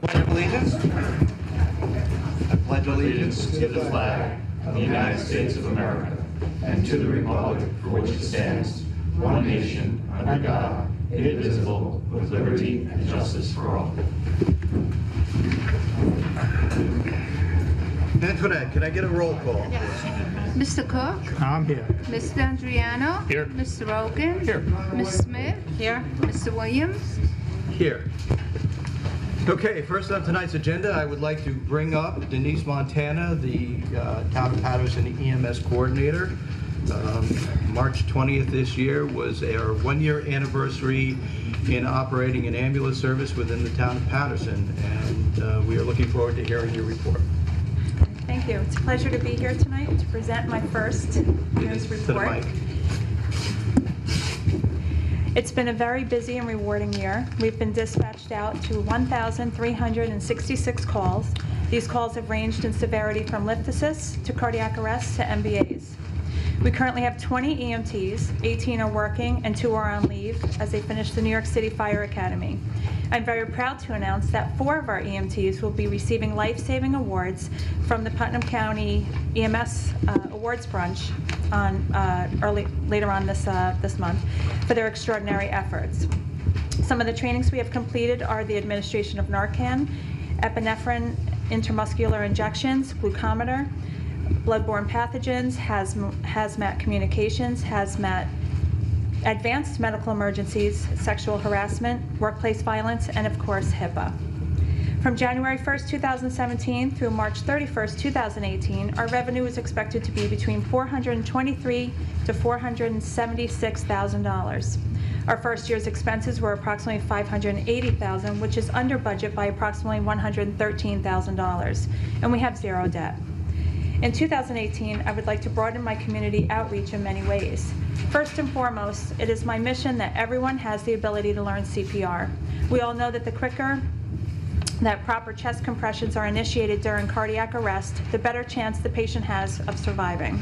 Pledge of allegiance. I pledge allegiance to the flag of the United States of America and to the republic for which it stands, one nation, under God, indivisible, with liberty and justice for all. Antoinette, can I get a roll call? Mr. Cook? I'm here. Mr. Andriano? Here. Mr. Rogan? Here. Ms. Smith? Here. Mr. Williams? Here. Okay, first on tonight's agenda, I would like to bring up Denise Montana, the Town of Patterson EMS coordinator. March 20th this year was our one-year anniversary in operating an ambulance service within the Town of Patterson, and we are looking forward to hearing your report. Thank you. It's a pleasure to be here tonight to present my first year's To the report. mic. It's been a very busy and rewarding year. We've been dispatched out to 1,366 calls. These calls have ranged in severity from lift assists to cardiac arrests to MBAs. We currently have 20 EMTs, 18 are working and 2 are on leave as they finish the New York City Fire Academy. I'm very proud to announce that 4 of our EMTs will be receiving life-saving awards from the Putnam County EMS Awards Brunch on later on this month for their extraordinary efforts. Some of the trainings we have completed are the administration of Narcan, epinephrine intramuscular injections, glucometer, bloodborne pathogens, hazmat communications, hazmat advanced medical emergencies, sexual harassment, workplace violence, and of course HIPAA. From January 1st, 2017 through March 31st, 2018, our revenue is expected to be between $423,000 to $476,000. Our first year's expenses were approximately $580,000, which is under budget by approximately $113,000, and we have 0 debt. In 2018, I would like to broaden my community outreach in many ways. First and foremost, it is my mission that everyone has the ability to learn CPR. We all know that the quicker that proper chest compressions are initiated during cardiac arrest, the better chance the patient has of surviving.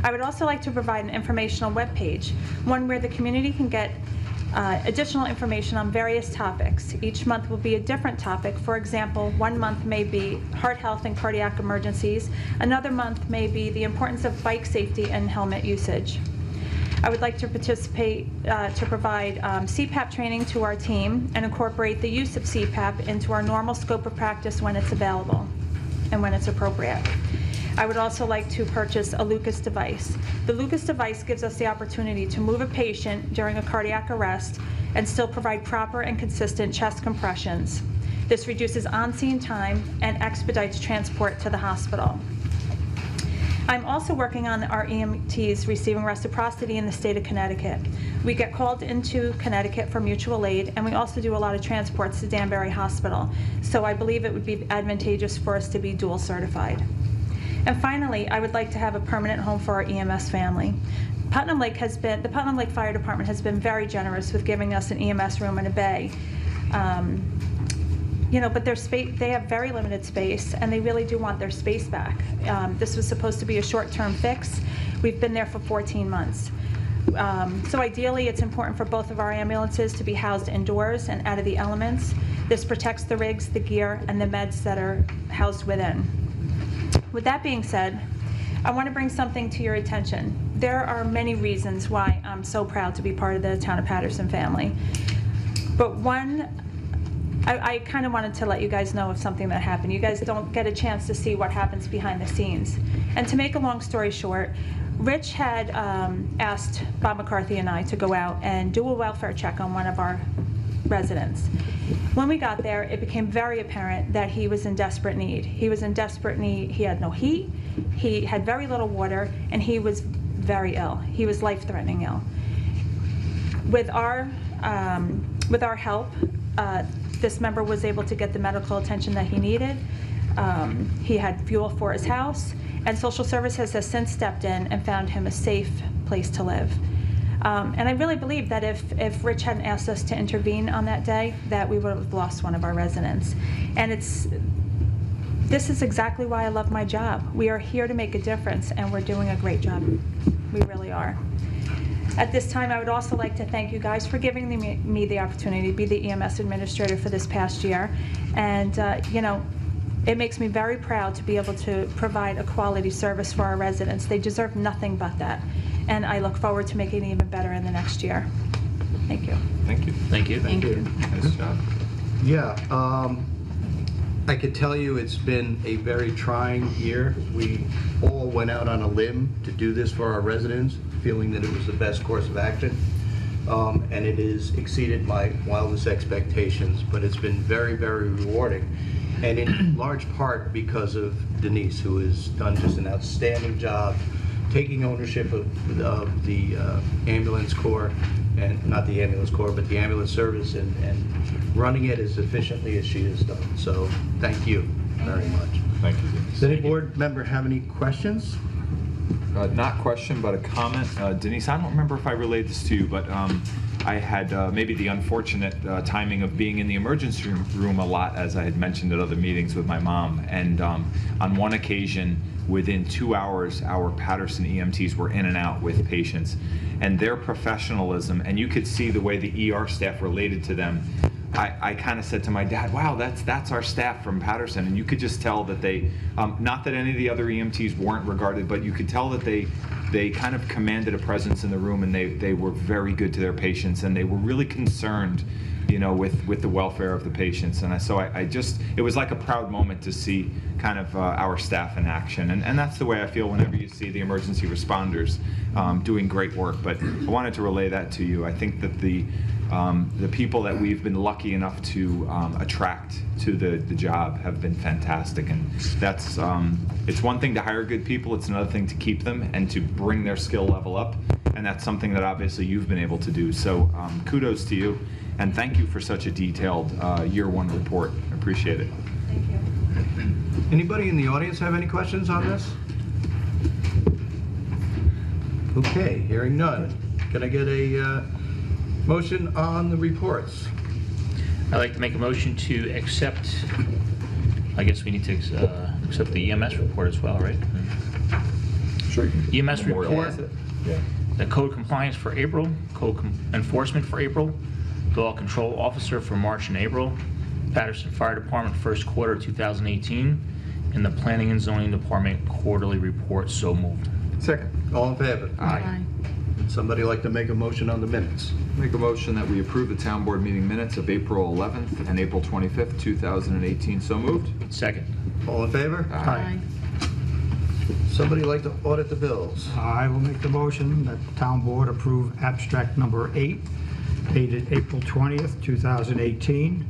I would also like to provide an informational webpage, one where the community can get additional information on various topics. Each month will be a different topic. For example, one month may be heart health and cardiac emergencies. Another month may be the importance of bike safety and helmet usage. I would like to participate to provide CPAP training to our team and incorporate the use of CPAP into our normal scope of practice when it's available and when it's appropriate. I would also like to purchase a Lucas device. The Lucas device gives us the opportunity to move a patient during a cardiac arrest and still provide proper and consistent chest compressions. This reduces on-scene time and expedites transport to the hospital. I'm also working on our EMTs receiving reciprocity in the state of Connecticut. We get called into Connecticut for mutual aid, and we also do a lot of transports to Danbury Hospital. So I believe it would be advantageous for us to be dual certified. And finally, I would like to have a permanent home for our EMS family. the Putnam Lake Fire Department has been very generous with giving us an EMS room and a bay. But they have very limited space, and they really do want their space back. This was supposed to be a short-term fix. We've been there for 14 months. So ideally, it's important for both of our ambulances to be housed indoors and out of the elements. This protects the rigs, the gear, and the meds that are housed within. With that being said, I want to bring something to your attention. There are many reasons why I'm so proud to be part of the Town of Patterson family. But one, I kind of wanted to let you guys know of something that happened. You guys don't get a chance to see what happens behind the scenes. And to make a long story short, Rich had asked Bob McCarthy and I to go out and do a welfare check on one of our residents. When we got there, it became very apparent that he was in desperate need. He was in desperate need. He had no heat, he had very little water, and he was very ill. He was life-threatening ill. With our help, this member was able to get the medical attention that he needed. He had fuel for his house, and social services has since stepped in and found him a safe place to live. And I really believe that if Rich hadn't asked us to intervene on that day, that we would have lost one of our residents. And this is exactly why I love my job. We are here to make a difference, and we're doing a great job. We really are. At this time, I would also like to thank you guys for giving me the opportunity to be the EMS administrator for this past year. And, it makes me very proud to be able to provide a quality service for our residents. They deserve nothing but that. And I look forward to making it even better in the next year. Thank you. Thank you. Thank you. Thank you. Nice job. Yeah, I could tell you it's been a very trying year. We all went out on a limb to do this for our residents, feeling that it was the best course of action. And it has exceeded my wildest expectations, but it's been very, very rewarding. And in large part because of Denise, who has done just an outstanding job taking ownership of the ambulance corps, and not the ambulance corps, but the ambulance service, and running it as efficiently as she has done. So thank you very much. Thank you, Denise. Does any board member have any questions? Not question, but a comment. Denise, I don't remember if I relayed this to you, but I had maybe the unfortunate timing of being in the emergency room a lot, as I had mentioned at other meetings with my mom. And on one occasion, within 2 hours, our Patterson EMTs were in and out with patients. And their professionalism, and you could see the way the ER staff related to them. I kind of said to my dad, wow, that's our staff from Patterson. And you could just tell that they, not that any of the other EMTs weren't regarded, but you could tell that they kind of commanded a presence in the room, and they were very good to their patients, and they were really concerned, with the welfare of the patients. And so I just, it was like a proud moment to see kind of our staff in action. And that's the way I feel whenever you see the emergency responders doing great work. But I wanted to relay that to you. I think that the people that we've been lucky enough to attract to the job have been fantastic. And that's, it's one thing to hire good people, it's another thing to keep them and to bring their skill level up. And that's something that obviously you've been able to do. So kudos to you, and thank you for such a detailed year one report. I appreciate it. Thank you. Anybody in the audience have any questions on this? Okay, hearing none. Can I get a motion on the reports? I'd like to make a motion to accept, I guess we need to accept the EMS report as well, right? Sure. EMS report, Memorialize it. Yeah. the code compliance for April, enforcement for April, dog control officer for March and April, Patterson Fire Department first quarter 2018, and the Planning and Zoning Department quarterly report. So moved. Second. All in favor? Aye. Would somebody like to make a motion on the minutes? Make a motion that we approve the town board meeting minutes of April 11th and April 25th, 2018. So moved. Second. All in favor? Aye. Somebody like to audit the bills? I will make the motion that the town board approve abstract number 8, dated April 20th, 2018,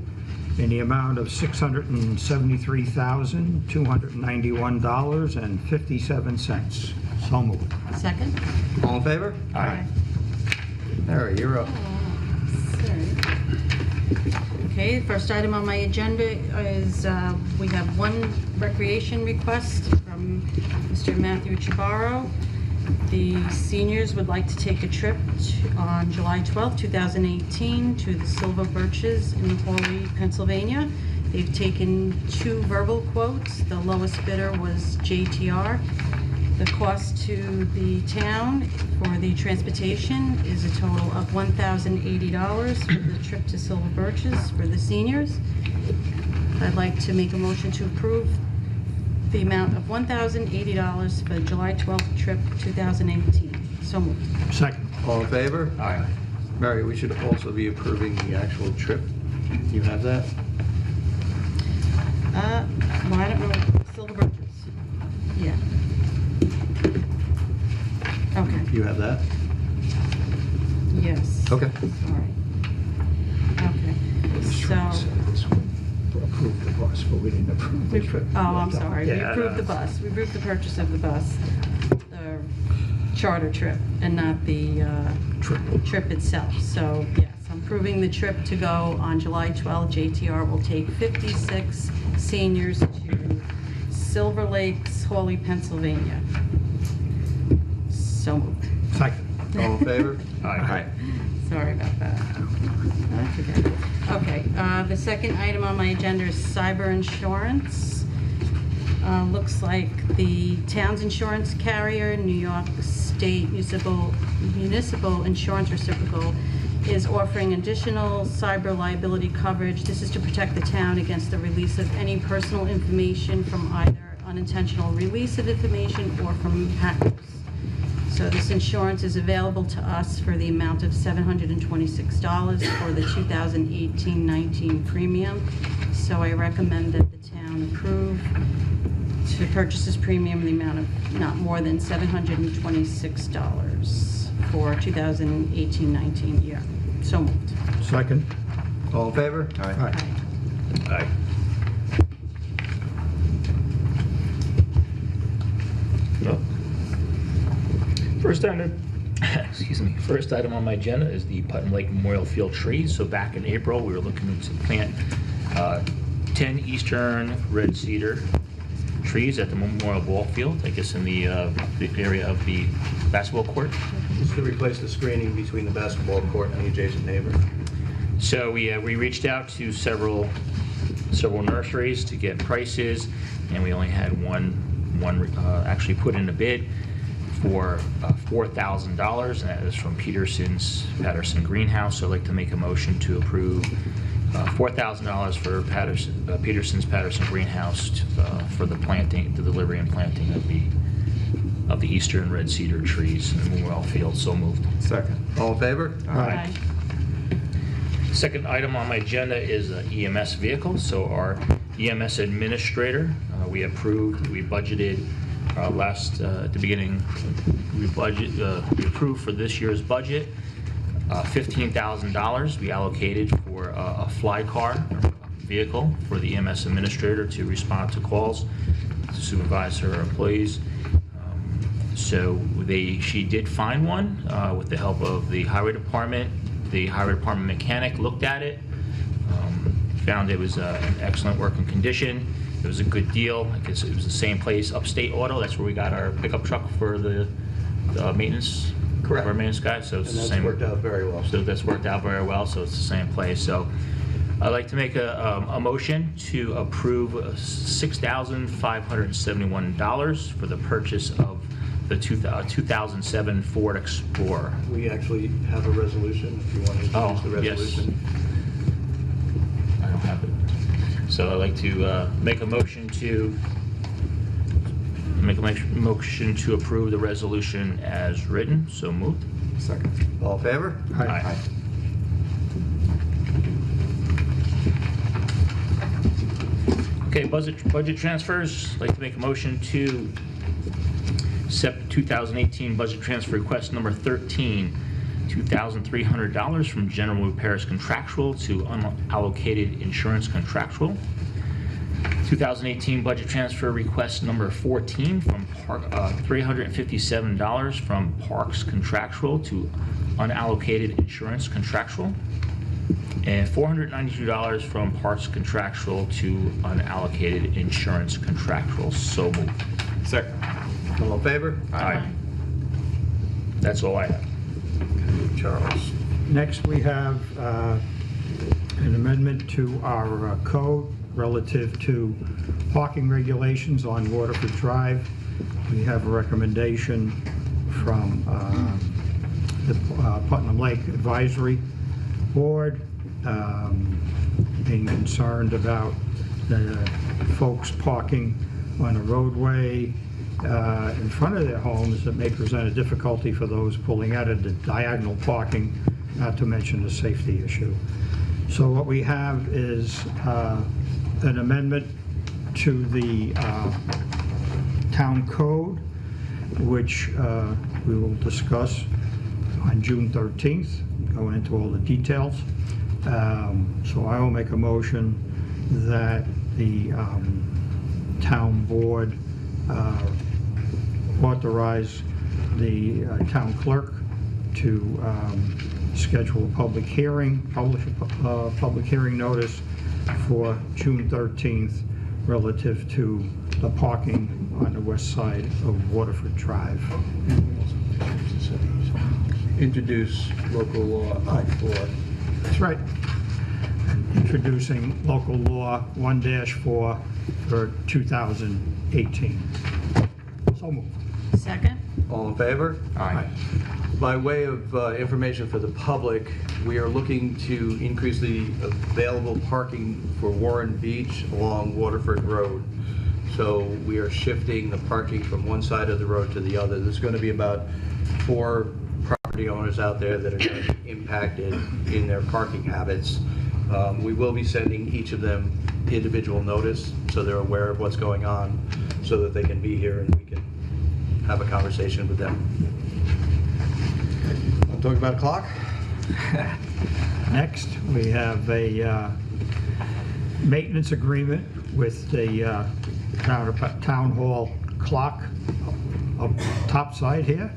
in the amount of $673,291.57. So moved. Second? All in favor? Aye. Mary, you're up. Okay, the first item on my agenda is we have one recreation request from Mr. Matthew Chabaro. The seniors would like to take a trip on July 12th, 2018 to the Silver Birches in Hawley, Pennsylvania. They've taken 2 verbal quotes. The lowest bidder was JTR. The cost to the town for the transportation is a total of $1,080 for the trip to Silver Birches for the seniors. I'd like to make a motion to approve the amount of $1,080 for the July 12th trip 2018. So moved. Second. All in favor? Aye. Mary, we should also be approving the actual trip. You have that? Well, I don't know, Silver Birches. Yeah. Okay, You have that? yes. Okay. All right. Okay, so, Approve the bus, but we didn't approve the trip. oh, I'm sorry, we Yeah, approved the bus. We approved the purchase of the bus, the charter trip, and not the trip itself. So, yes, I'm approving the trip to go on July 12th. JTR will take 56 seniors to Silver Lakes, Hawley, Pennsylvania. So moved. Second. All in favor? Aye. Sorry about that. That's okay. Okay, the second item on my agenda is cyber insurance. Looks like the town's insurance carrier, New York State Municipal Insurance Reciprocal is offering additional cyber liability coverage. This is to protect the town against the release of any personal information from either unintentional release of information or from hackers. So this insurance is available to us for the amount of $726 for the 2018-19 premium. So I recommend that the town approve to purchase this premium in the amount of not more than $726 for 2018-19 year. So moved. Second. All in favor? Aye. Aye. First item, excuse me, first item on my agenda is the Putnam Lake Memorial Field trees. So back in April, we were looking to plant 10 eastern red cedar trees at the Memorial Ball Field, I guess in the area of the basketball court. This is to replace the screening between the basketball court and the adjacent neighbor. So we reached out to several nurseries to get prices, and we only had one actually put in a bid for $4,000, and that is from Patterson Greenhouse. So I'd like to make a motion to approve $4,000 for Patterson's Patterson Greenhouse for the delivery and planting of the eastern red cedar trees in the Memorial Field. So moved. Second. All in favor? Aye. Second item on my agenda is EMS vehicle. So our EMS administrator, we budgeted at the beginning, we approved for this year's budget $15,000 we allocated for a fly car vehicle for the EMS administrator to respond to calls, to supervise her employees. So she did find one with the help of the highway department. The highway department mechanic looked at it, found it was in excellent working condition. It was a good deal. I guess it was the same place, Upstate Auto. That's where we got our pickup truck for the maintenance. Correct. Our maintenance guy. So it's And the that's same. worked out very well. So that's worked out very well. So it's the same place. So I'd like to make a motion to approve $6,571 for the purchase of the 2007 Ford Explorer. We actually have a resolution, if you want to introduce the yes. resolution. I don't have it. So I'd like to make a motion to approve the resolution as written. So moved. Second. All in favor? Aye. Okay, budget transfers. I'd like to make a motion to accept 2018 budget transfer request number 13, $2,300 from general repairs contractual to unallocated insurance contractual. 2018 budget transfer request number 14 from $357 from parks contractual to unallocated insurance contractual, and $492 from parks contractual to unallocated insurance contractual. So moved. Second. All in favor? Aye. That's all I have. Charles. Next, we have an amendment to our code relative to parking regulations on Waterford Drive. We have a recommendation from the Putnam Lake Advisory Board, being concerned about the folks parking on a roadway in front of their homes that may present a difficulty for those pulling out of the diagonal parking, not to mention the safety issue. So what we have is an amendment to the town code, which we will discuss on June 13th, going into all the details. So I will make a motion that the town board authorize the town clerk to schedule a public hearing, publish a public hearing notice for June 13th relative to the parking on the west side of Waterford Drive. Introduce local law for That's right. Introducing local law 1-4 for 2018. So moved. Second. All in favor? Aye. By way of information for the public, we are looking to increase the available parking for Warren Beach along Waterford Road. So we are shifting the parking from one side of the road to the other. There's going to be about 4 property owners out there that are going to be impacted in their parking habits. We will be sending each of them individual notice so they're aware of what's going on, so that they can be here and we can have a conversation with them. Want to talk about a clock? Next, we have a maintenance agreement with the town hall clock up top side here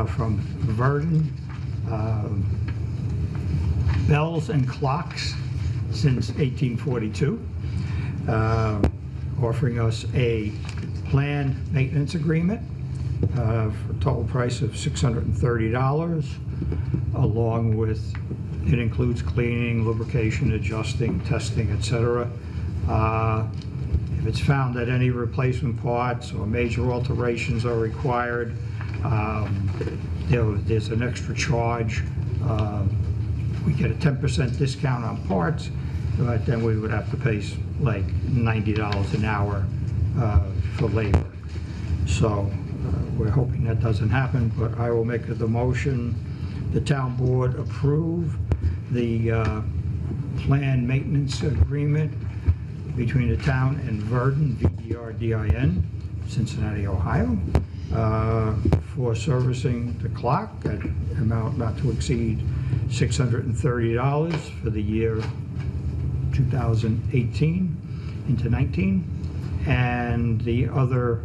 from Verdon. Bells and clocks since 1842, offering us a planned maintenance agreement for a total price of $630, along with, it includes cleaning, lubrication, adjusting, testing, etc. If it's found that any replacement parts or major alterations are required, there's an extra charge. We get a 10% discount on parts, but then we would have to pay like $90 an hour for labor. So we're hoping that doesn't happen, but I will make the motion. The town board approve the planned maintenance agreement between the town and Verdon, VERDIN, Cincinnati, Ohio, for servicing the clock at amount not to exceed $630 for the year 2018 into 19, and the other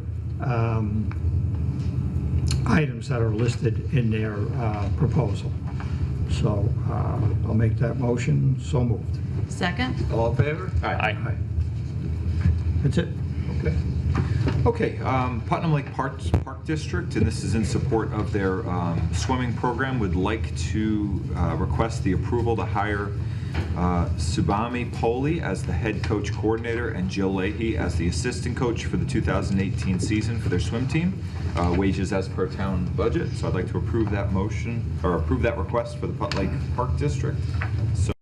items that are listed in their proposal. So I'll make that motion. So moved. Second? All in favor? Aye. That's it. Okay. Okay, Putnam Lake Park District, and this is in support of their swimming program, would like to request the approval to hire Subami Poli as the head coach coordinator and Jill Leahy as the assistant coach for the 2018 season for their swim team. Wages as per town budget. So I'd like to approve that motion, or approve that request for the Putnam Lake Park District. So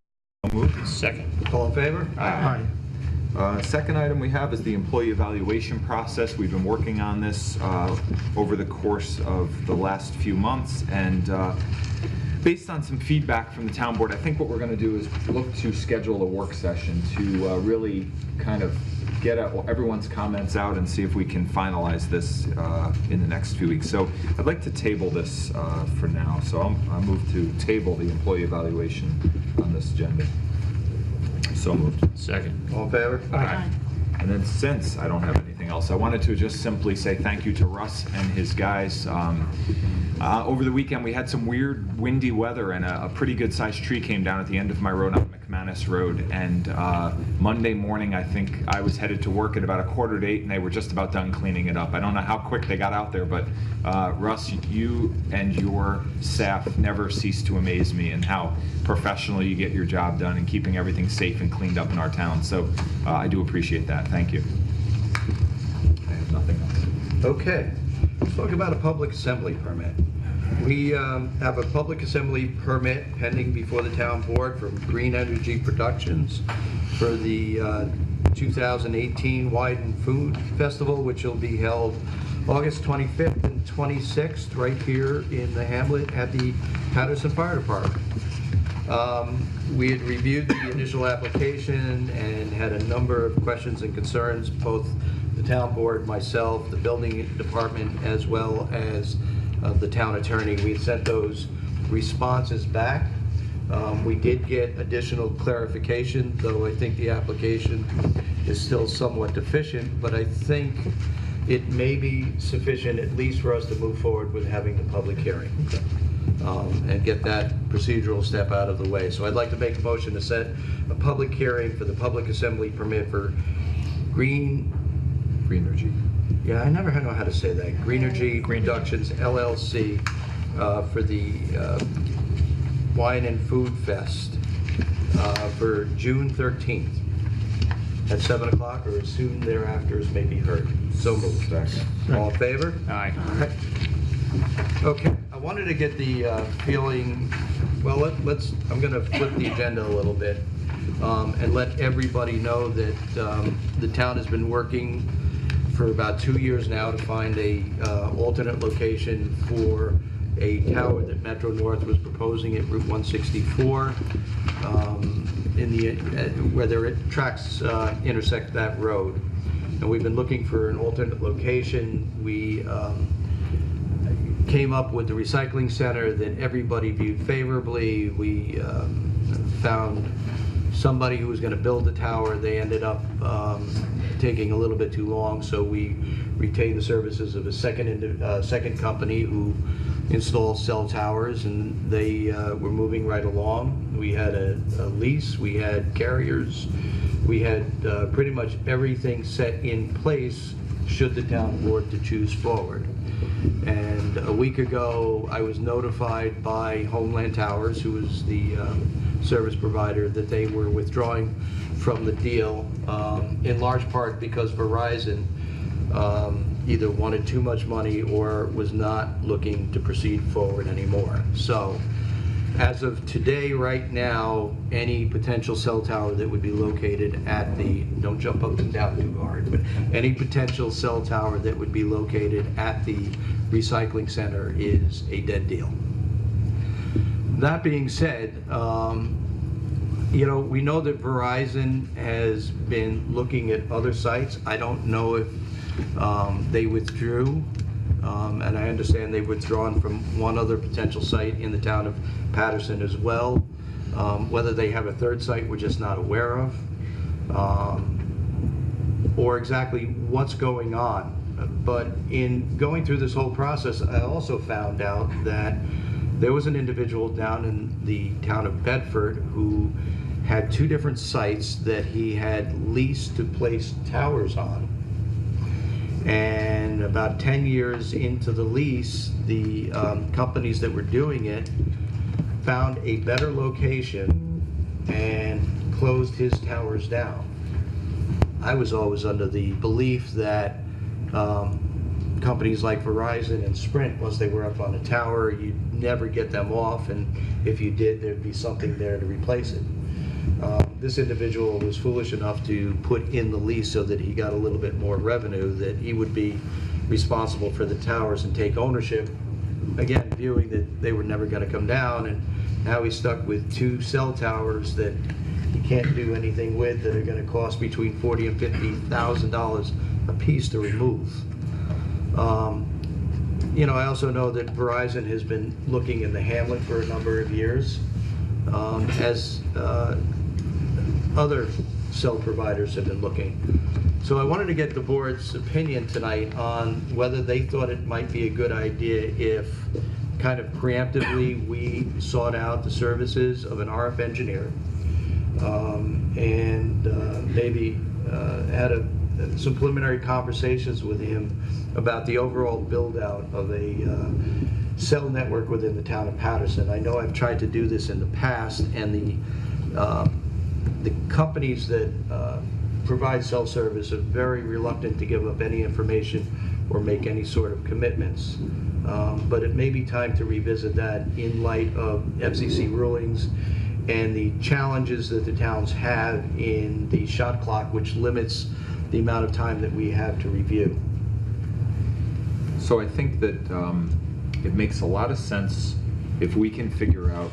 moved. Second. All in favor? Aye. Second item we have is the employee evaluation process. We've been working on this over the course of the last few months, and based on some feedback from the town board, I think what we're going to do is look to schedule a work session to really kind of get everyone's comments out and see if we can finalize this in the next few weeks. So I'd like to table this for now. So I'll move to table the employee evaluation on this agenda. So moved. Second. All in favor? Aye. And then since I don't have anything else, I wanted to just simply say thank you to Russ and his guys. Over the weekend, we had some weird windy weather, and a pretty good sized tree came down at the end of my road on McManus Road. And Monday morning, I think I was headed to work at about 7:45, and they were just about done cleaning it up. I don't know how quick they got out there, but Russ, you and your staff never cease to amaze me in how professionally you get your job done and keeping everything safe and cleaned up in our town. So I do appreciate that. Thank you. I have nothing else. Okay. Let's talk about a public assembly permit. We have a public assembly permit pending before the town board from Green Energy Productions for the 2018 Wine and Food Festival, which will be held August 25th and 26th right here in the hamlet at the Patterson Fire Department. We had reviewed the initial application and had a number of questions and concerns, both the town board, myself, the building department, as well as the town attorney. We sent those responses back. We did get additional clarification, though I think the application is still somewhat deficient, but I think it may be sufficient at least for us to move forward with having the public hearing and get that procedural step out of the way. So I'd like to make a motion to set a public hearing for the public assembly permit for Greenergy. Yeah, I never know how to say that. Greenergy Productions LLC for the Wine and Food Fest for June 13th at 7 o'clock or as soon thereafter as may be heard. So moved. All in favor? Aye. Okay, I wanted to get the feeling, well, I'm going to flip the agenda a little bit and let everybody know that the town has been working for about 2 years now to find a alternate location for a tower that Metro North was proposing at Route 164 where their tracks intersect that road. And we've been looking for an alternate location. We came up with the recycling center that everybody viewed favorably. We found somebody who was going to build the tower. They ended up taking a little bit too long, so we retained the services of a second company who installs cell towers, and they were moving right along. We had a lease, we had carriers, we had pretty much everything set in place should the town board to choose forward. And a week ago, I was notified by Homeland Towers, who was the service provider, that they were withdrawing from the deal, in large part because Verizon either wanted too much money or was not looking to proceed forward anymore. So, as of today, right now, any potential cell tower that would be located at the, don't jump up and down too hard, but any potential cell tower that would be located at the recycling center is a dead deal. That being said, you know, we know that Verizon has been looking at other sites. I don't know if they withdrew, and I understand they've withdrawn from one other potential site in the town of Patterson as well. Whether they have a third site we're just not aware of, or exactly what's going on. But in going through this whole process, I also found out that there was an individual down in the town of Bedford who had 2 different sites that he had leased to place towers on. And about 10 years into the lease, the companies that were doing it found a better location and closed his towers down. I was always under the belief that companies like Verizon and Sprint, once they were up on a tower, you'd never get them off, and if you did, there'd be something there to replace it. This individual was foolish enough to put in the lease so that he got a little bit more revenue, that he would be responsible for the towers and take ownership, again, viewing that they were never going to come down, and now he's stuck with 2 cell towers that he can't do anything with, that are going to cost between $40,000 and $50,000 a piece to remove. You know, I also know that Verizon has been looking in the hamlet for a number of years, as other cell providers have been looking. So I wanted to get the board's opinion tonight on whether they thought it might be a good idea if kind of preemptively we sought out the services of an RF engineer and maybe had some preliminary conversations with him about the overall build out of a cell network within the town of Patterson. I know I've tried to do this in the past, and the companies that provide cell service are very reluctant to give up any information or make any sort of commitments. But it may be time to revisit that in light of FCC rulings and the challenges that the towns have in the shot clock, which limits the amount of time that we have to review. So I think that it makes a lot of sense if we can figure out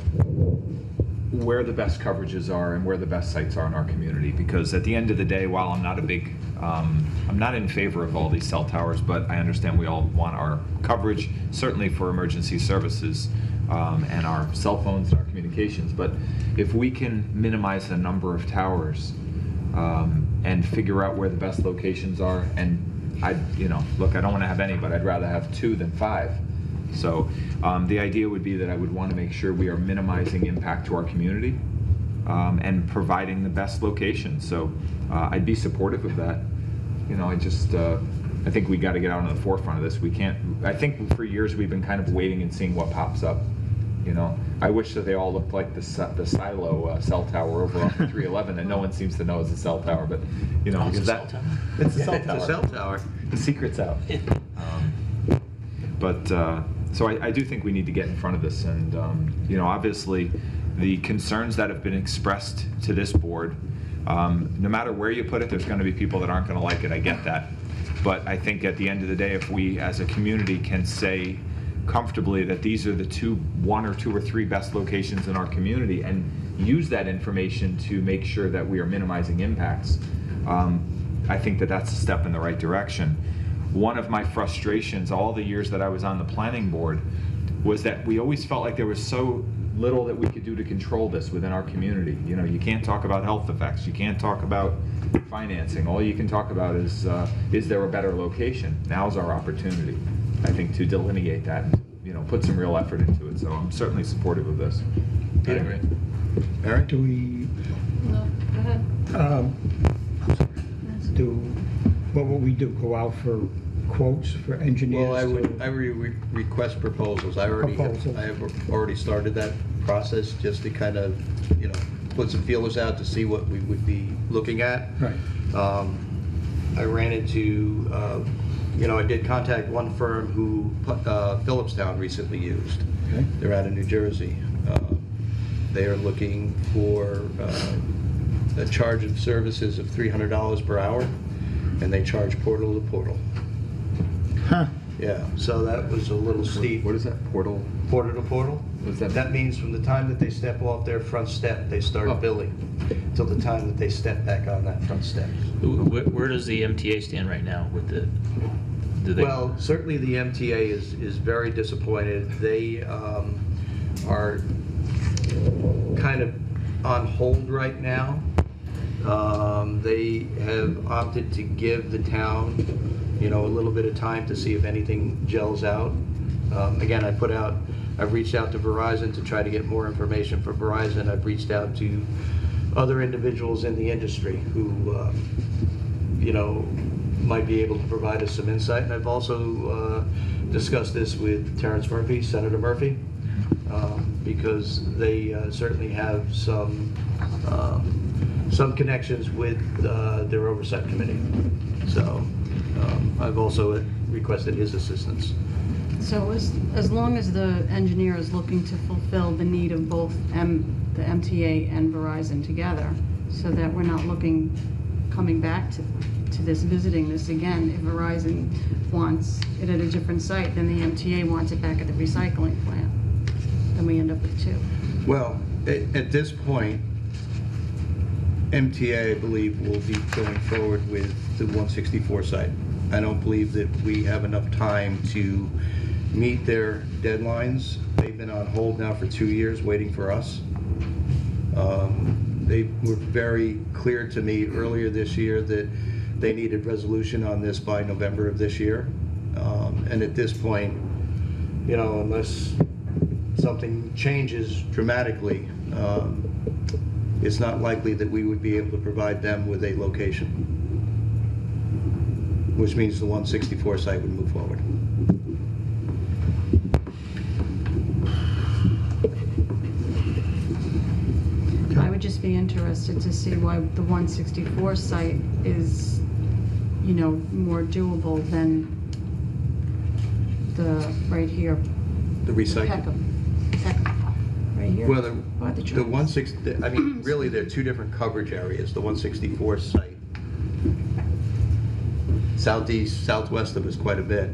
where the best coverages are and where the best sites are in our community. Because at the end of the day, while I'm not a big, I'm not in favor of all these cell towers, but I understand we all want our coverage, certainly for emergency services and our cell phones and our communications. But if we can minimize the number of towers and figure out where the best locations are, and look, I don't want to have any, but I'd rather have 2 than 5. So the idea would be that I would want to make sure we are minimizing impact to our community and providing the best location. So I'd be supportive of that. You know, I think we got to get out on the forefront of this. We can't. I think for years we've been kind of waiting and seeing what pops up. You know, I wish that they all looked like the silo cell tower over on 311 that no one seems to know is a cell tower, but you know, because that it's a cell tower. It's a cell tower. The secret's out. But So I do think we need to get in front of this, and you know, obviously, the concerns that have been expressed to this board, no matter where you put it, there's going to be people that aren't going to like it. I get that, but I think at the end of the day, if we as a community can say comfortably that these are the one or two or three best locations in our community, and use that information to make sure that we are minimizing impacts, I think that that's a step in the right direction. One of my frustrations all the years that I was on the planning board was that we always felt like there was so little that we could do to control this within our community. You know, you can't talk about health effects, you can't talk about financing. All you can talk about is there a better location? Now's our opportunity, I think, to delineate that and, you know, put some real effort into it. So I'm certainly supportive of this. I agree. Aaron? Do we, No, go ahead. what will we do, go out for quotes for engineers? Well, I to- request proposals. I have already started that process just to kind of, you know, put some feelers out to see what we would be looking at. Right. I ran into, you know, I did contact one firm who Phillipstown recently used. Okay. They're out of New Jersey. They are looking for a charge of services of $300 per hour, and they charge portal to portal. Huh. Yeah, so that was a little steep. What is that, portal? Portal to portal? What does that mean? That means from the time that they step off their front step, they start Oh. billing, till the time that they step back on that front step. Where does the MTA stand right now with the, do they? Well, certainly the MTA is very disappointed. They are kind of on hold right now. They have opted to give the town, you know, a little bit of time to see if anything gels out. Again, I've reached out to Verizon to try to get more information from Verizon. I've reached out to other individuals in the industry who, you know, might be able to provide us some insight. And I've also discussed this with Terrence Murphy, Senator Murphy, because they certainly have some connections with their oversight committee. So I've also requested his assistance. So as long as the engineer is looking to fulfill the need of both the MTA and Verizon together, so that we're not coming back to this, visiting this again, if Verizon wants it at a different site, then the MTA wants it back at the recycling plant, then we end up with two. Well, at this point, MTA, I believe, will be going forward with the 164 site. I don't believe that we have enough time to meet their deadlines. They've been on hold now for 2 years, waiting for us. They were very clear to me earlier this year that they needed resolution on this by November of this year. And at this point, you know, unless something changes dramatically, it's not likely that we would be able to provide them with a location, which means the 164 site would move forward. I would just be interested to see why the 164 site is, you know, more doable than the, right here, The recycling. Peckham, right here. Well, By the the trucks. 160, I mean, really, there are two different coverage areas. The 164 site, southeast, southwest of us quite a bit.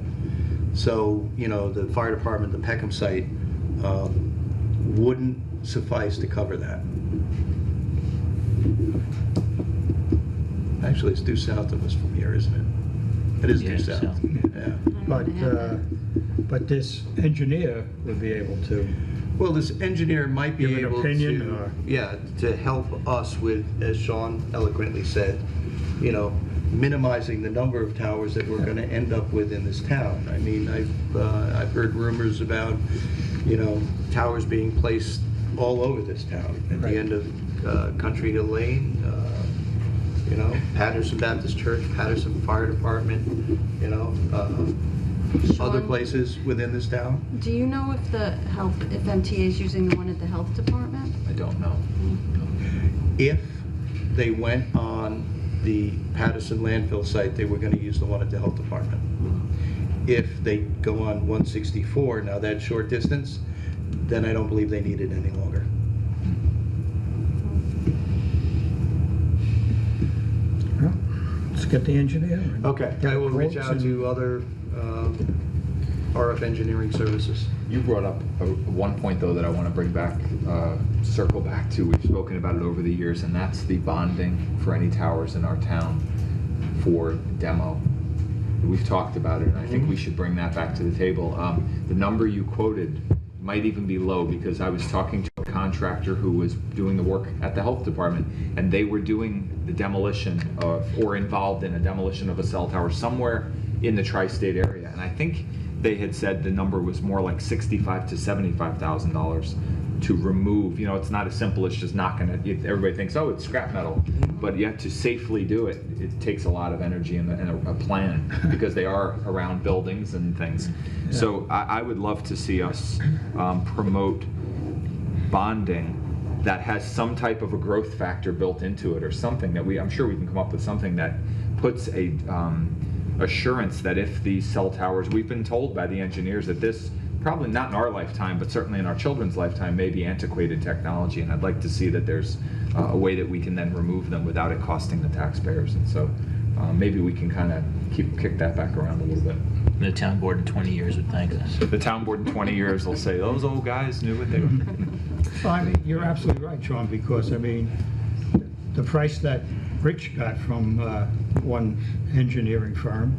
So, you know, the fire department, the Peckham site, wouldn't suffice to cover that. Actually, it's due south of us from here, isn't it? It is Yeah, due south. south. Yeah. But this engineer would be able to, Well, this engineer might be Give an able opinion, to, or- yeah, to help us with, as Sean eloquently said, you know, minimizing the number of towers that we're going to end up with in this town. I mean, I've heard rumors about, you know, towers being placed all over this town. At Right. the end of Country Hill Lane, you know, Patterson Baptist Church, Patterson Fire Department, you know, other Sean? places within this town. Do you know if if MTA is using the one at the health department? I don't know. If they went on the Patterson landfill site, they were going to use the one at the health department. if they go on 164, now that short distance, then I don't believe they need it any longer. Well, let's get the engineer. and Okay, get I will reach quotes out and- to other RF engineering services. You brought up one point, though, that I want to bring back, circle back to. We've spoken about it over the years, and that's the bonding for any towers in our town for demo. We've talked about it, and I think we should bring that back to the table. The number you quoted might even be low, because I was talking to a contractor who was doing the work at the health department, and they were doing the demolition of, or involved in a demolition of a cell tower somewhere in the tri-state area. And I think they had said the number was more like $65,000 to $75,000 to remove. You know, it's not as simple as just knocking it. Everybody thinks, oh, it's scrap metal. But yet to safely do it, it takes a lot of energy and a plan, because they are around buildings and things. So I would love to see us promote bonding that has some type of a growth factor built into it, or something that I'm sure we can come up with something that puts a assurance that if these cell towers, we've been told by the engineers that this, probably not in our lifetime, but certainly in our children's lifetime, may be antiquated technology, and I'd like to see that there's a way that we can then remove them without it costing the taxpayers. And so maybe we can kind of kick that back around a little bit. The town board in 20 years would thank us. The town board in 20 years will say, those old guys knew what they were. Well, I mean, you're absolutely right, Sean, because, I mean, the price that Rich got from one engineering firm,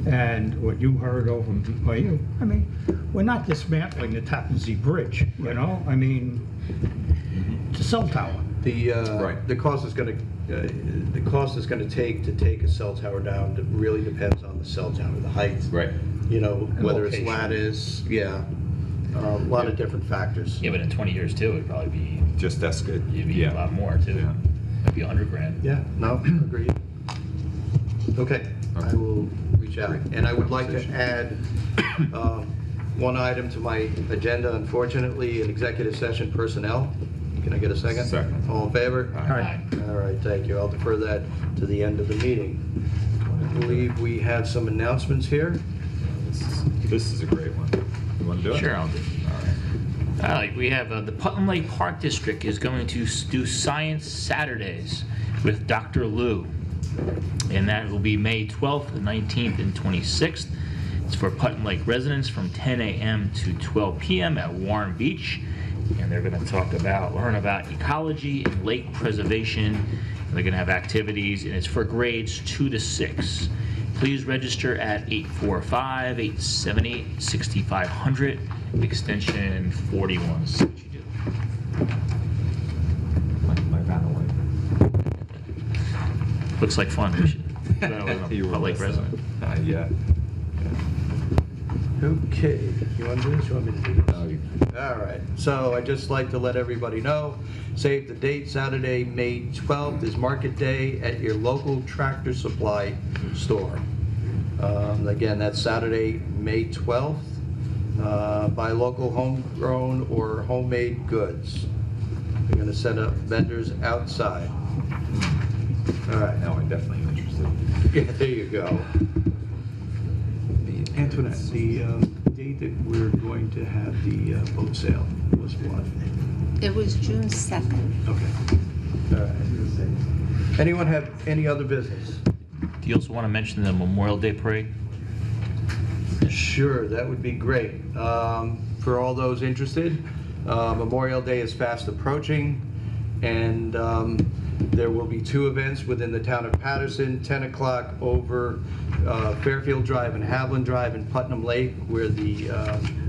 and what you heard over by you, I mean, we're not dismantling the Tappan Zee Bridge, you know? I mean, it's a cell tower. Right. The cost is going to take a cell tower down. It really depends on the cell tower, the height. Right. You know, whether it's location. lattice, a lot of different factors. Yeah, but in 20 years too, it'd probably be, Just that's good. it'd be a lot more too. Yeah. Might be $100,000. Yeah, no, agreed. Okay, I will reach out. And I would like to add one item to my agenda, unfortunately, an executive session personnel. Can I get a second? Second. All in favor? Aye. All right, thank you. I'll defer that to the end of the meeting. I believe we have some announcements here. This is a great one. You want to do it? Sure, I'll do it. All right, we have the Putnam Lake Park District is going to do Science Saturdays with Dr. Lou. And that will be May 12th, 19th, and 26th. It's for Putnam Lake residents from 10 a.m. to 12 p.m. at Warren Beach. And they're going to learn about ecology and lake preservation. And they're going to have activities, and it's for grades 2 to 6. Please register at 845-878-6500, extension 41. See what you do. My van away. Looks like fun. We should. You were Putnam Lake listening. resident. Yeah. Okay, you want to do this? You want me to do this? No, you- All right, so I'd just like to let everybody know, save the date, Saturday, May 12th is Market Day at your local Tractor Supply store. Again, that's Saturday, May 12th. Buy local homegrown or homemade goods. They're going to set up vendors outside. All right, No, I'm definitely interested. yeah, there you go. Antoinette, the date that we're going to have the boat sale was what? It was June 2nd. Okay. All right. Anyone have any other business? Do you also want to mention the Memorial Day Parade? Sure, that would be great. For all those interested, Memorial Day is fast approaching, and there will be 2 events within the town of Patterson, 10 o'clock over Fairfield Drive and Haviland Drive in Putnam Lake, where the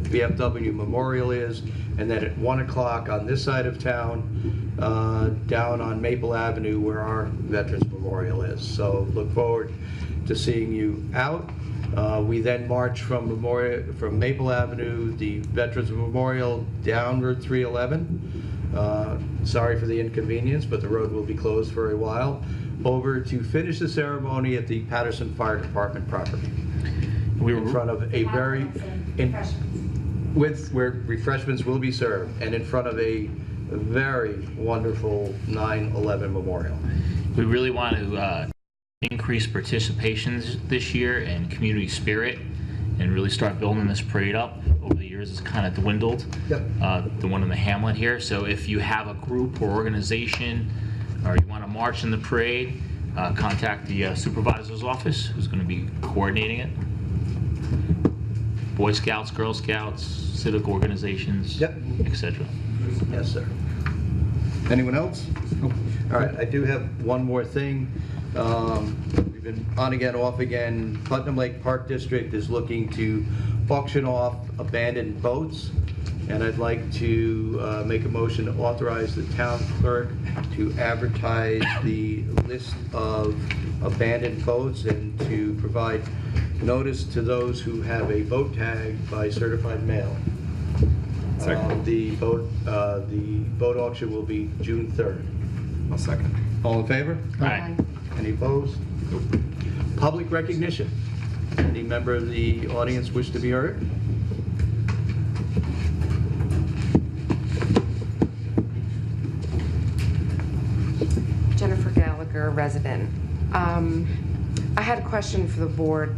VFW Memorial is, and then at 1 o'clock on this side of town, down on Maple Avenue, where our Veterans Memorial is. So look forward to seeing you out. We then march from Maple Avenue, the Veterans Memorial, down Route 311. Sorry for the inconvenience, but the road will be closed for a while, over to finish the ceremony at the Patterson Fire Department property. In front of a very, where refreshments will be served, and in front of a very wonderful 9/11 memorial. We really want to increase participation this year and community spirit. and really start building this parade up. Over the years, it's kind of dwindled. Yep. The one in the hamlet here. So if you have a group or organization, or you want to march in the parade, contact the supervisor's office, who's going to be coordinating it. Boy Scouts, Girl Scouts, civic organizations, Yep. etc. Yes, sir. Anyone else? All right, I do have one more thing. We've been on again, off again. Putnam Lake Park District is looking to auction off abandoned boats, and I'd like to make a motion to authorize the town clerk to advertise the list of abandoned boats and to provide notice to those who have a boat tag by certified mail. Second. The boat auction will be June 3rd. I'll second. All in favor? Aye. Any opposed? Public recognition. Any member of the audience wish to be heard? Jennifer Gallagher, resident. I had a question for the board.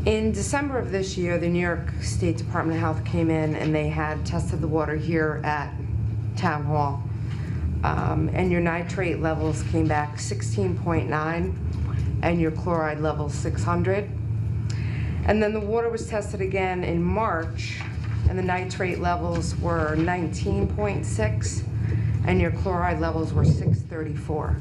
In December of this year, the New York State Department of Health came in and they had tested the water here at Town Hall. And your nitrate levels came back 16.9 and your chloride levels 600. And then the water was tested again in March and the nitrate levels were 19.6 and your chloride levels were 634.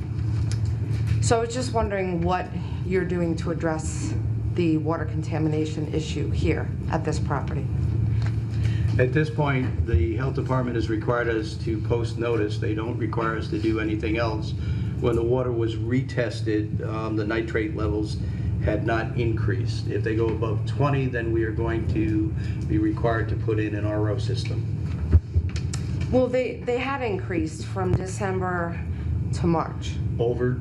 So I was just wondering what you're doing to address the water contamination issue here at this property. At this point, the health department has required us to post notice. They don't require us to do anything else. When the water was retested, the nitrate levels had not increased. If they go above 20, then we are going to be required to put in an RO system. Well, they had increased from December to March. Over,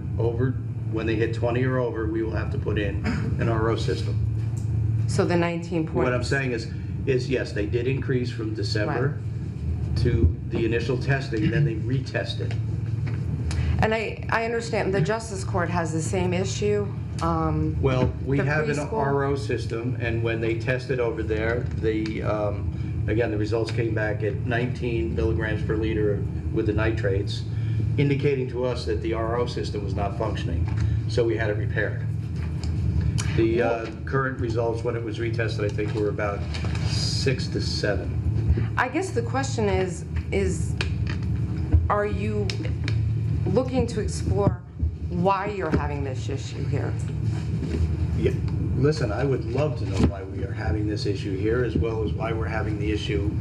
when they hit 20 or over, we will have to put in an RO system. So the 19 points. What I'm saying is yes, they did increase from December to the initial testing, then they retested. And I understand the Justice Court has the same issue. Well, we The have an preschool? RO system, and when they tested over there, again, the results came back at 19 milligrams per liter with the nitrates, indicating to us that the RO system was not functioning, so we had it repaired. The current results, when it was retested, I think were about 6 to 7. I guess the question is are you looking to explore why you're having this issue here? Yeah, listen, I would love to know why we are having this issue here, as well as why we're having the issue,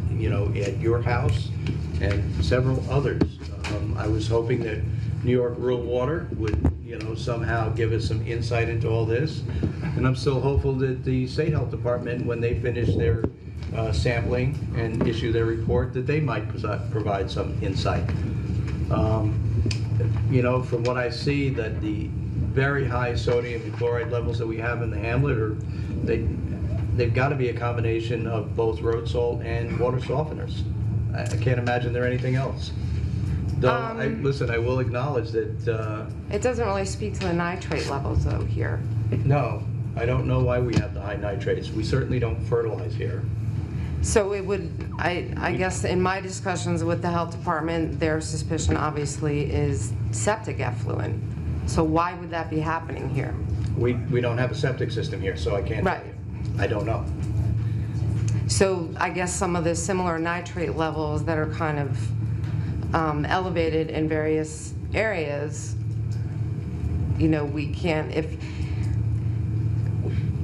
at your house and several others. I was hoping that New York Rural Water would, somehow give us some insight into all this. And I'm still hopeful that the State Health Department, when they finish their sampling and issue their report, that they might provide some insight. From what I see, that the very high sodium and chloride levels that we have in the hamlet they've got to be a combination of both road salt and water softeners. I can't imagine they're anything else. Though, listen, I will acknowledge that... It doesn't really speak to the nitrate levels though here. No, I don't know why we have the high nitrates. We certainly don't fertilize here. So it would, I guess in my discussions with the health department, their suspicion obviously is septic effluent. So why would that be happening here? We don't have a septic system here, so I can't tell Right. you. I don't know. So I guess some of the similar nitrate levels that are kind of elevated in various areas, we can't, if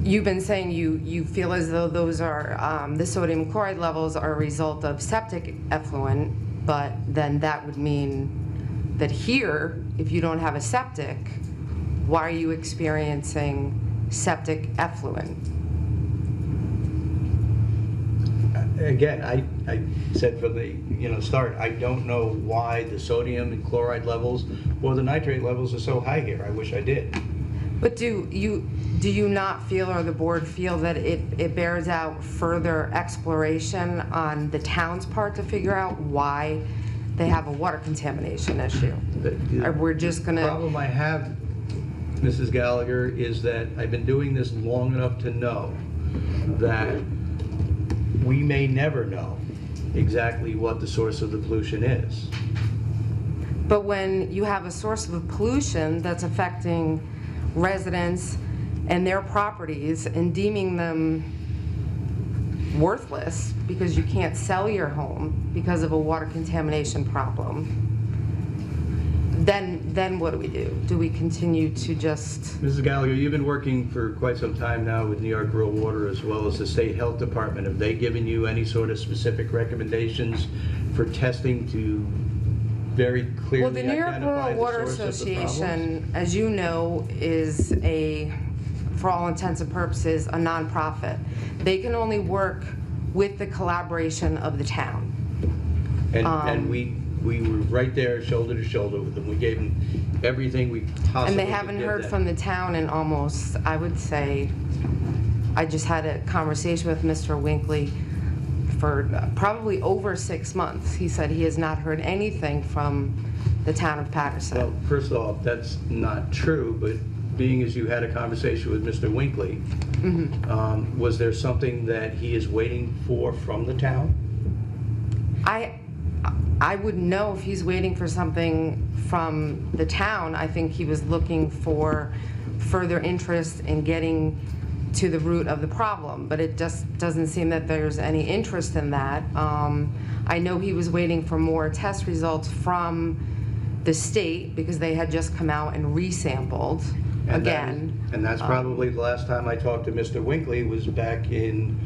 you've been saying you feel as though those are, the sodium chloride levels are a result of septic effluent, but then that would mean that here, if you don't have a septic, why are you experiencing septic effluent? Again, I said from the start, I don't know why the sodium and chloride levels or the nitrate levels are so high here. I wish I did. But do you not feel, or the board feel, that it bears out further exploration on the town's part to figure out why they have a water contamination issue? Or we're just The problem I have, Mrs. Gallagher, is that I've been doing this long enough to know that we may never know exactly what the source of the pollution is. But when you have a source of pollution that's affecting residents and their properties and deeming them worthless because you can't sell your home because of a water contamination problem, then what do we do? Do we continue to just... Mrs. Gallagher, you've been working for quite some time now with New York Rural Water as well as the State Health Department. Have they given you any sort of specific recommendations for testing to very clearly Well, the New York identify Rural Water the source of the problems? Association, as you know, is for all intents and purposes, a nonprofit. They can only work with the collaboration of the town. And we were right there, shoulder to shoulder with them. We gave them everything we possibly And they could haven't give heard them. from the town in almost, I would say, I just had a conversation with Mr. Winkley for probably over 6 months. He said he has not heard anything from the town of Patterson. Well, first of all, that's not true, but being as you had a conversation with Mr. Winkley, was there something that he is waiting for from the town? I wouldn't know if he's waiting for something from the town. I think he was looking for further interest in getting to the root of the problem, but it just doesn't seem that there's any interest in that. I know he was waiting for more test results from the state because they had just come out and resampled again. And that's probably the last time I talked to Mr. Winkley was back in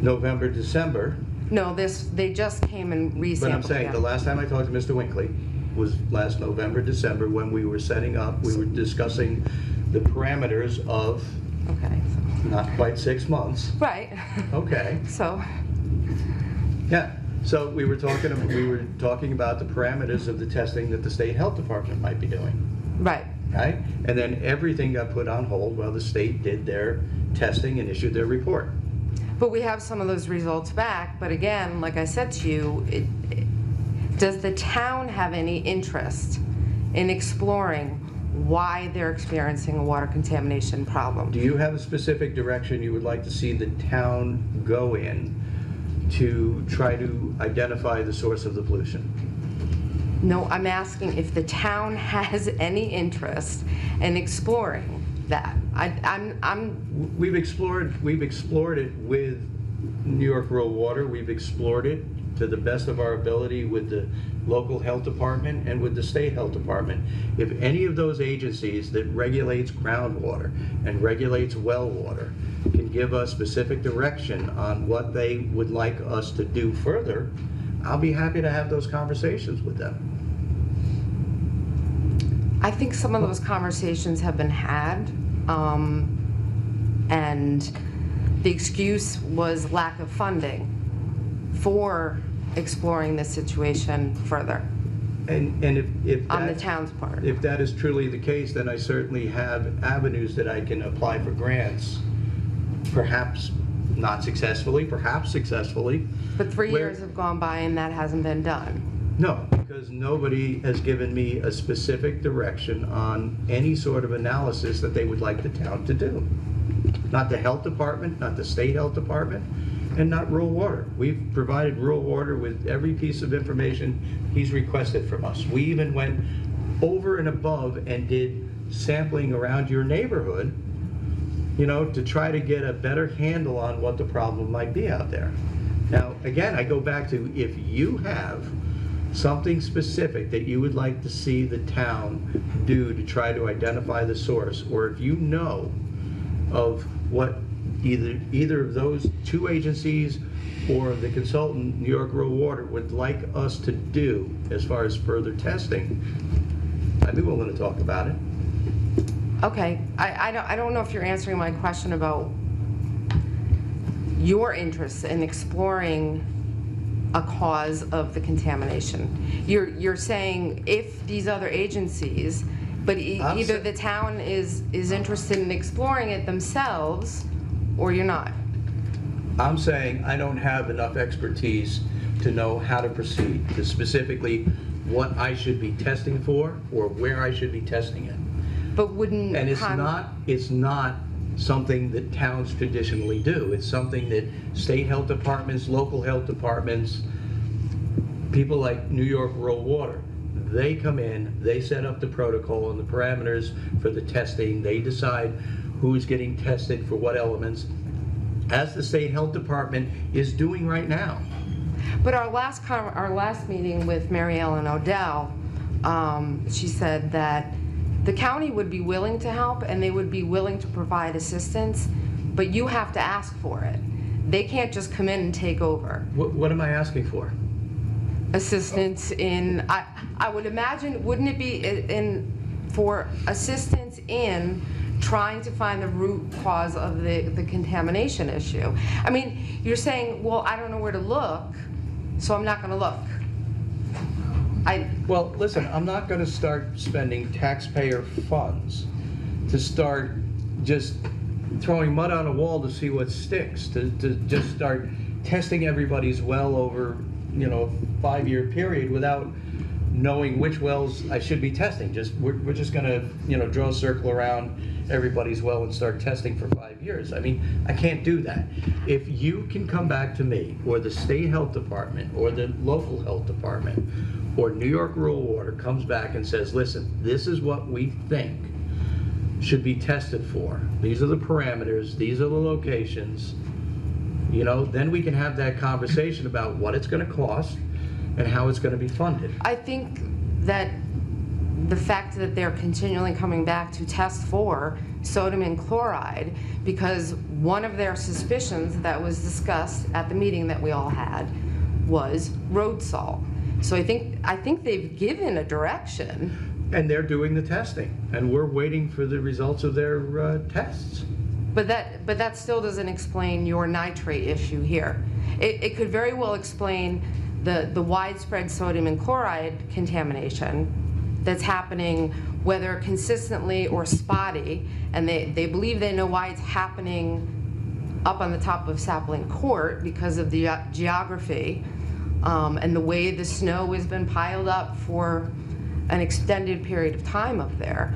November, December. No, they just came and resampled But I'm saying, again. the last time I talked to Mr. Winkley was last November, December, when we were setting up, we were discussing the parameters of Okay. not quite 6 months. Right. Okay, So, yeah. So we were talking about the parameters of the testing that the State Health Department might be doing, right. right? And then everything got put on hold while the state did their testing and issued their report. But we have some of those results back, but again, like I said to you, does the town have any interest in exploring why they're experiencing a water contamination problem? Do you have a specific direction you would like to see the town go in to try to identify the source of the pollution? No, I'm asking if the town has any interest in exploring that. We've explored it with New York Rural Water. We've explored it to the best of our ability with the local health department and with the state health department. If any of those agencies that regulates groundwater and regulates well water can give us specific direction on what they would like us to do further, I'll be happy to have those conversations with them. I think some of those conversations have been had, and the excuse was lack of funding for exploring this situation further And if on the that- town's part. If that is truly the case, then I certainly have avenues that I can apply for grants, perhaps not successfully, perhaps successfully. But 3 where- years have gone by and that hasn't been done. No, because nobody has given me a specific direction on any sort of analysis that they would like the town to do. Not the health department, not the state health department, and not rural water. We've provided rural water with every piece of information he's requested from us. We even went over and above and did sampling around your neighborhood, to try to get a better handle on what the problem might be out there. Now, again, I go back to, if you have something specific that you would like to see the town do to try to identify the source, or if you know of what either of those two agencies or the consultant, New York Rural Water, would like us to do as far as further testing, I'd be willing to talk about it. Okay, I don't know if you're answering my question about your interest in exploring a cause of the contamination. You're saying if these other agencies, but either the town is interested in exploring it themselves, or you're not. I'm saying I don't have enough expertise to know how to proceed, to specifically what I should be testing for or where I should be testing it. But wouldn't... And it's not something that towns traditionally do. It's something that state health departments, local health departments, people like New York Rural Water, they come in, they set up the protocol and the parameters for the testing. They decide who's getting tested for what elements, as the state health department is doing right now. But our last meeting with Mary Ellen Odell, she said that the county would be willing to help and they would be willing to provide assistance, but you have to ask for it. They can't just come in and take over. What am I asking for? Assistance in, I would imagine, wouldn't it be for assistance in trying to find the root cause of the contamination issue? I mean, you're saying, well, I don't know where to look, so I'm not going to look. Well, listen, I'm not going to start spending taxpayer funds to start just throwing mud on a wall to see what sticks, to just start testing everybody's well over, a 5-year period without knowing which wells I should be testing. We're just going to, draw a circle around everybody's well and start testing for 5 years. I mean, I can't do that. If you can come back to me, or the state health department, or the local health department, or New York Rural Water comes back and says, listen, this is what we think should be tested for. These are the parameters, these are the locations, then we can have that conversation about what it's going to cost and how it's going to be funded. I think that the fact that they're continually coming back to test for sodium and chloride, because one of their suspicions that was discussed at the meeting that we all had was road salt. So I think they've given a direction. And they're doing the testing, and we're waiting for the results of their tests. But that still doesn't explain your nitrate issue here. It could very well explain the widespread sodium and chloride contamination that's happening, whether consistently or spotty, and they believe they know why it's happening up on the top of Sapling Court because of the geography and the way the snow has been piled up for an extended period of time up there.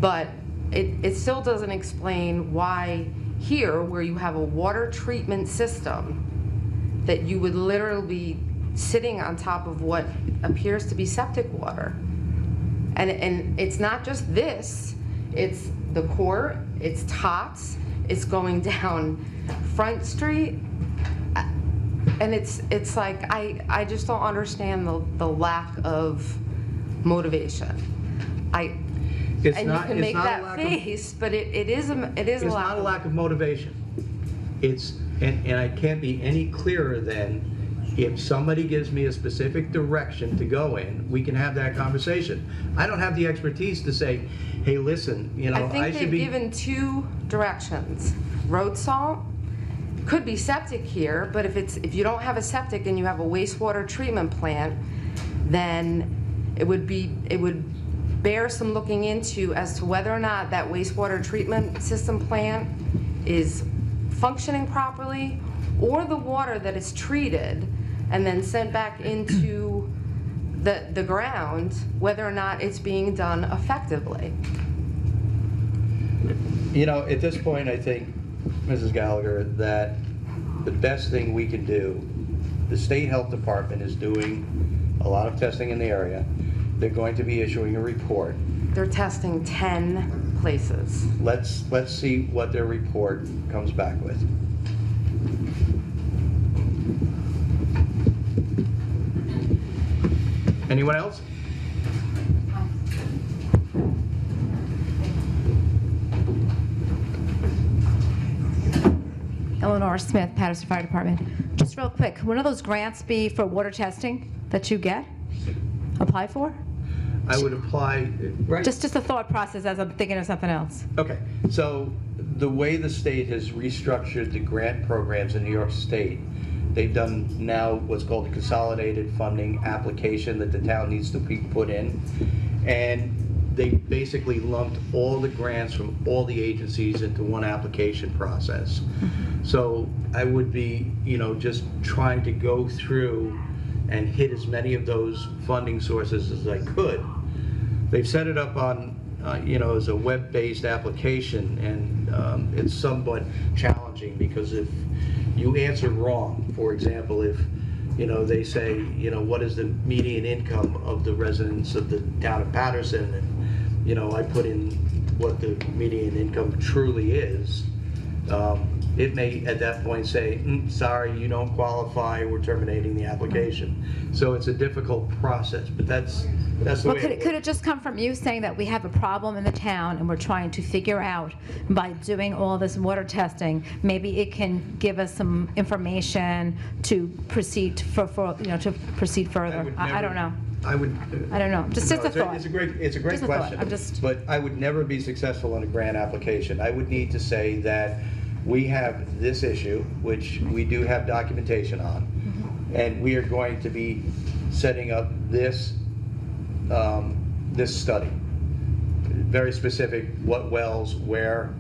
But it still doesn't explain why here, where you have a water treatment system, that you would literally be sitting on top of what appears to be septic water. And it's not just this, it's the court, it's Tots, it's going down Front Street, and it's like, I just don't understand the lack of motivation. You can make that face, but it is a lack. It's not a lack of motivation. And I can't be any clearer than, if somebody gives me a specific direction to go in, we can have that conversation. I don't have the expertise to say, hey, listen, I think they've given 2 directions. Road salt could be septic here, but if you don't have a septic and you have a wastewater treatment plant, then it would bear some looking into as to whether or not that wastewater treatment system plant is functioning properly, or the water that is treated and then sent back into the ground, whether or not it's being done effectively. At this point, I think, Mrs. Gallagher, that the best thing we can do, the state health department is doing a lot of testing in the area. They're going to be issuing a report. They're testing 10 places. Let's see what their report comes back with. Anyone else? Eleanor Smith, Patterson Fire Department. Just real quick, one of those grants be for water testing that you get, apply for? I would apply, right? Just a thought process as I'm thinking of something else. Okay, so the way the state has restructured the grant programs in New York State, they've done now what's called a consolidated funding application that the town needs to be put in. And they basically lumped all the grants from all the agencies into one application process. So I would be, just trying to go through and hit as many of those funding sources as I could. They've set it up on is a web-based application, and it's somewhat challenging because if you answer wrong, for example, if they say, what is the median income of the residents of the town of Patterson, and I put in what the median income truly is, it may at that point say, sorry, you don't qualify, we're terminating the application. So it's a difficult process, but that's the Well, way could it just come from you saying that we have a problem in the town and we're trying to figure out by doing all this water testing, maybe it can give us some information to proceed to proceed further? I don't know. I don't know. Just a thought. It's a great Just a thought. question. But I would never be successful on a grant application. I would need to say that we have this issue, which we do have documentation on, and we are going to be setting up this study. Very specific, what wells, where,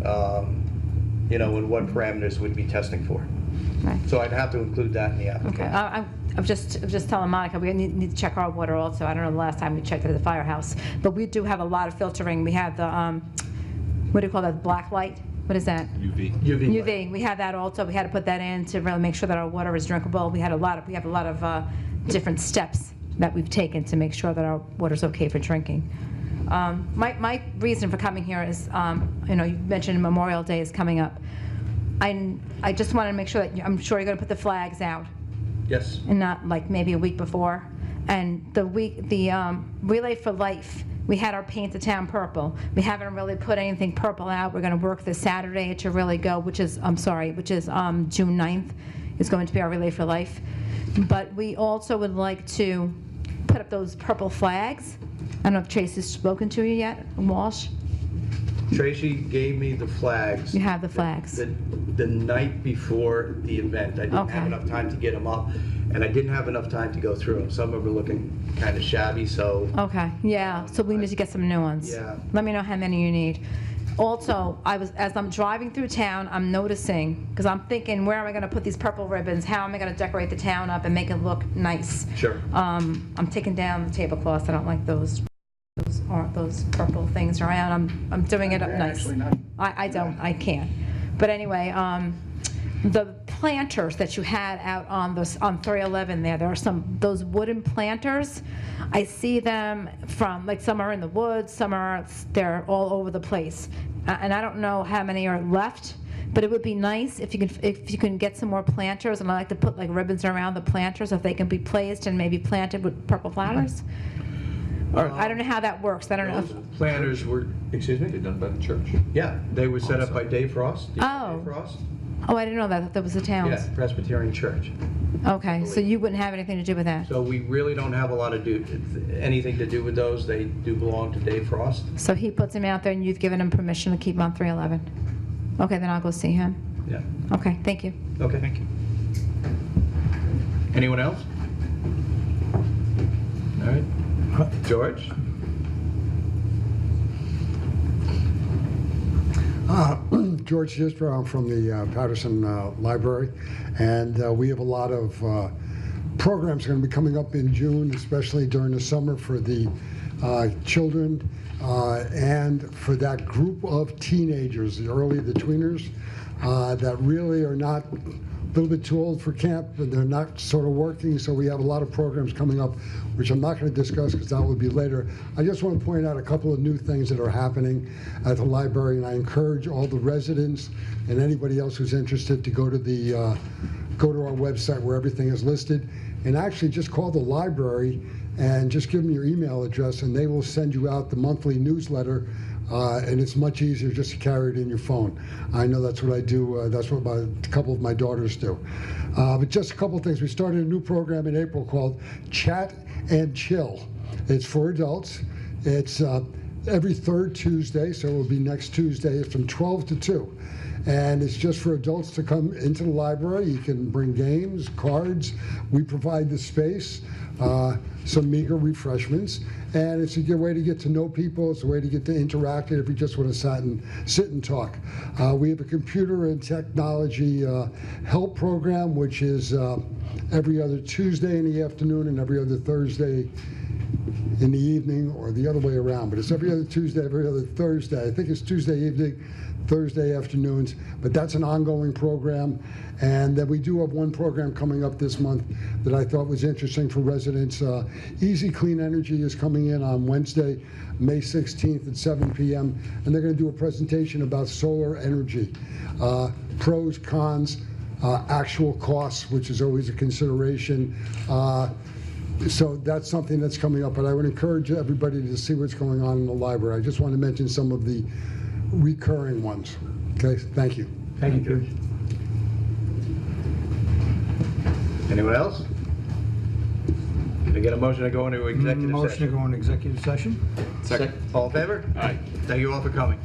and what parameters we'd be testing for. Right. So I'd have to include that in the Okay. application. I'm just telling Monica, we need to check our water also. I don't know the last time we checked it at the firehouse, but we do have a lot of filtering. We have the, what do you call that, black light? What is that? UV. We have that also. We had to put that in to really make sure that our water is drinkable. We have a lot of different steps that we've taken to make sure that our water's okay for drinking. My reason for coming here is, you mentioned Memorial Day is coming up. I just want to make sure that I'm sure you're going to put the flags out. Yes. And not like maybe a week before. And the Relay for Life, we had our Paint the Town purple. We haven't really put anything purple out. We're going to work this Saturday to really go, which is June 9th is going to be our Relay for Life. But we also would like to put up those purple flags. I don't know if Tracy's spoken to you yet, Walsh. Tracy gave me the flags. You have the flags. The night before the event. I didn't have Okay. enough time to get them up, and I didn't have enough time to go through them. Some of them were looking kind of shabby, so. Okay, yeah, so we need to get some new ones. Yeah. Let me know how many you need. Also, as I'm driving through town, I'm noticing, because I'm thinking, where am I going to put these purple ribbons? How am I going to decorate the town up and make it look nice? Sure. I'm taking down the tablecloths. I don't like those purple things around. I'm doing it up nice. Actually not. I can't. But anyway, the planters that you had out on 311 there are those wooden planters. I see them from, like, some are in the woods, they're all over the place. And I don't know how many are left, but it would be nice if you can get some more planters, and I like to put like ribbons around the planters if they can be placed and maybe planted with purple flowers. I don't know how that works. I don't know. Those planters were, excuse me? They're done by the church. Yeah, they were set up by Dave Frost. Do you know Oh. Dave Frost? Oh, I didn't know that was the town's. Yeah, Presbyterian Church. Okay, so you wouldn't have anything to do with that? So we really don't have a lot of anything to do with those. They do belong to Dave Frost. So he puts them out there and you've given him permission to keep them on 311? Okay, then I'll go see him. Yeah. Okay, thank you. Okay. Thank you. Anyone else? All right. George? George Sistro, I'm from the Patterson Library, and we have a lot of programs going to be coming up in June, especially during the summer for the children and for that group of teenagers, the tweeners, that really are not a little bit too old for camp, and they're not sort of working, so we have a lot of programs coming up, which I'm not going to discuss because that will be later. I just want to point out a couple of new things that are happening at the library, and I encourage all the residents and anybody else who's interested to go to our website where everything is listed, and actually just call the library and just give them your email address, and they will send you out the monthly newsletter. And it's much easier just to carry it in your phone. I know that's what I do. That's what a couple of my daughters do. But just a couple of things. We started a new program in April called Chat and Chill. It's for adults. It's every third Tuesday, so it will be next Tuesday. It's from 12 to 2. And it's just for adults to come into the library. You can bring games, cards. We provide the space, some meager refreshments. And it's a good way to get to know people. It's a way to get to interact if you just want to sit and talk. We have a computer and technology help program, which is every other Tuesday in the afternoon and every other Thursday in the evening or the other way around. But it's every other Tuesday, every other Thursday. I think it's Tuesday evening, Thursday afternoons, but that's an ongoing program. And then we do have one program coming up this month that I thought was interesting for residents. Easy Clean Energy is coming in on Wednesday, May 16th at 7 p.m. And they're going to do a presentation about solar energy, pros, cons, actual costs, which is always a consideration. So that's something that's coming up, but I would encourage everybody to see what's going on in the library. I just want to mention some of the recurring ones. Okay, thank you. Thank you, George. Anyone else? Can I get a motion to go into executive session? Motion to go into executive session? Second. All in favor? Aye. Thank you all for coming.